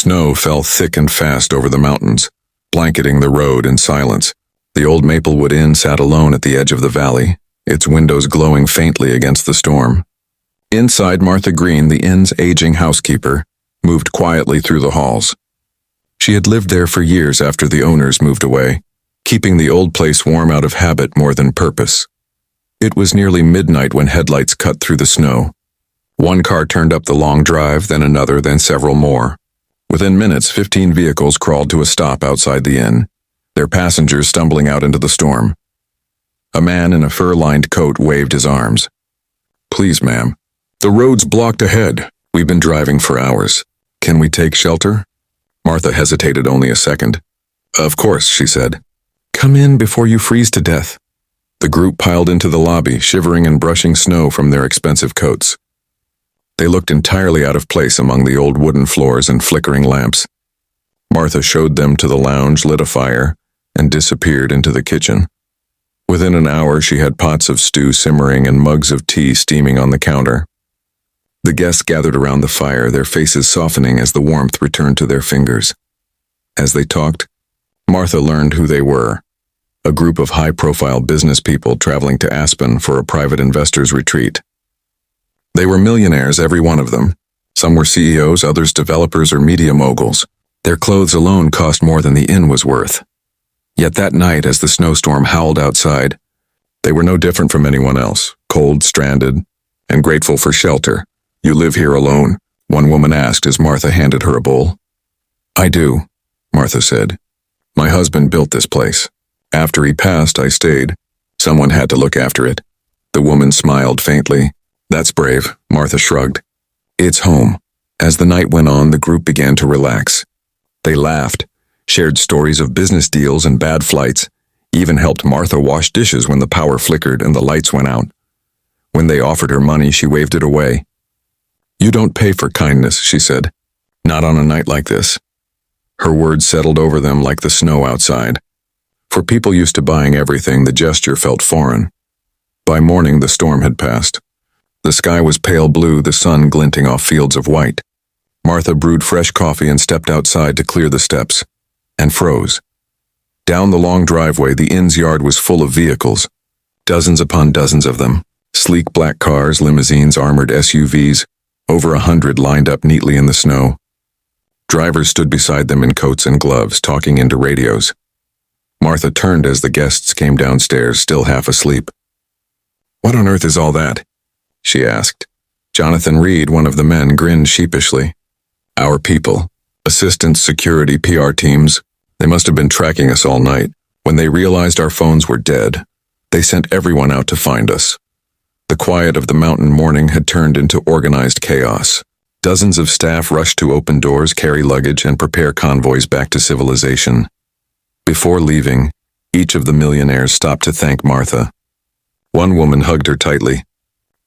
Snow fell thick and fast over the mountains, blanketing the road in silence. The old Maplewood Inn sat alone at the edge of the valley, its windows glowing faintly against the storm. Inside, Martha Green, the inn's aging housekeeper, moved quietly through the halls. She had lived there for years after the owners moved away, keeping the old place warm out of habit more than purpose. It was nearly midnight when headlights cut through the snow. One car turned up the long drive, then another, then several more. Within minutes, 15 vehicles crawled to a stop outside the inn, their passengers stumbling out into the storm. A man in a fur-lined coat waved his arms. "Please, ma'am. The road's blocked ahead. We've been driving for hours. Can we take shelter?" Martha hesitated only a second. "Of course," she said. "Come in before you freeze to death." The group piled into the lobby, shivering and brushing snow from their expensive coats. They looked entirely out of place among the old wooden floors and flickering lamps. Martha showed them to the lounge, lit a fire, and disappeared into the kitchen. Within an hour, she had pots of stew simmering and mugs of tea steaming on the counter. The guests gathered around the fire, their faces softening as the warmth returned to their fingers. As they talked, Martha learned who they were, a group of high-profile business people traveling to Aspen for a private investors' retreat. They were millionaires, every one of them. Some were CEOs, others developers or media moguls. Their clothes alone cost more than the inn was worth. Yet that night, as the snowstorm howled outside, they were no different from anyone else, cold, stranded, and grateful for shelter. "You live here alone?" one woman asked as Martha handed her a bowl. "I do," Martha said. "My husband built this place. After he passed, I stayed. Someone had to look after it." The woman smiled faintly. "That's brave," Martha shrugged. "It's home." As the night went on, the group began to relax. They laughed, shared stories of business deals and bad flights, even helped Martha wash dishes when the power flickered and the lights went out. When they offered her money, she waved it away. "You don't pay for kindness," she said. "Not on a night like this." Her words settled over them like the snow outside. For people used to buying everything, the gesture felt foreign. By morning, the storm had passed. The sky was pale blue, the sun glinting off fields of white. Martha brewed fresh coffee and stepped outside to clear the steps, and froze. Down the long driveway, the inn's yard was full of vehicles, dozens upon dozens of them. Sleek black cars, limousines, armored SUVs, over 100 lined up neatly in the snow. Drivers stood beside them in coats and gloves, talking into radios. Martha turned as the guests came downstairs, still half asleep. "What on earth is all that?" she asked. Jonathan Reed, one of the men, grinned sheepishly. "Our people, assistants, security, PR teams, they must have been tracking us all night. When they realized our phones were dead, they sent everyone out to find us." The quiet of the mountain morning had turned into organized chaos. Dozens of staff rushed to open doors, carry luggage, and prepare convoys back to civilization. Before leaving, each of the millionaires stopped to thank Martha. One woman hugged her tightly.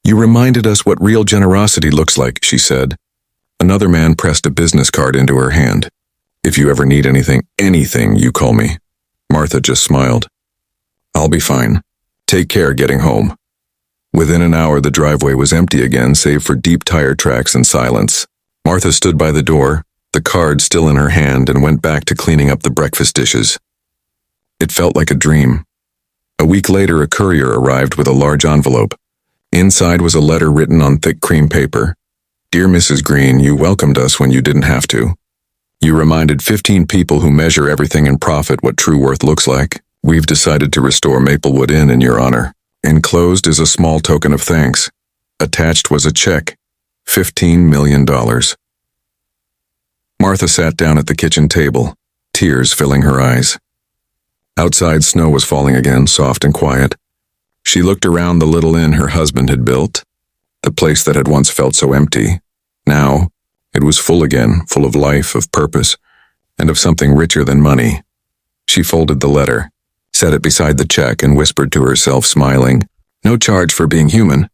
"You reminded us what real generosity looks like," she said. Another man pressed a business card into her hand. "If you ever need anything, you call me." Martha just smiled. "I'll be fine. Take care getting home." Within an hour, the driveway was empty again, save for deep tire tracks and silence. Martha stood by the door, the card still in her hand, and went back to cleaning up the breakfast dishes. It felt like a dream. A week later, a courier arrived with a large envelope. Inside was a letter written on thick cream paper. "Dear Mrs. Green, you welcomed us when you didn't have to. You reminded 15 people who measure everything in profit what true worth looks like. We've decided to restore Maplewood Inn in your honor. Enclosed is a small token of thanks. Attached was a check, $15 million. Martha sat down at the kitchen table, tears filling her eyes. Outside, snow was falling again, soft and quiet. She looked around the little inn her husband had built, the place that had once felt so empty. Now, it was full again, full of life, of purpose, and of something richer than money. She folded the letter, set it beside the check, and whispered to herself, smiling, "No charge for being human."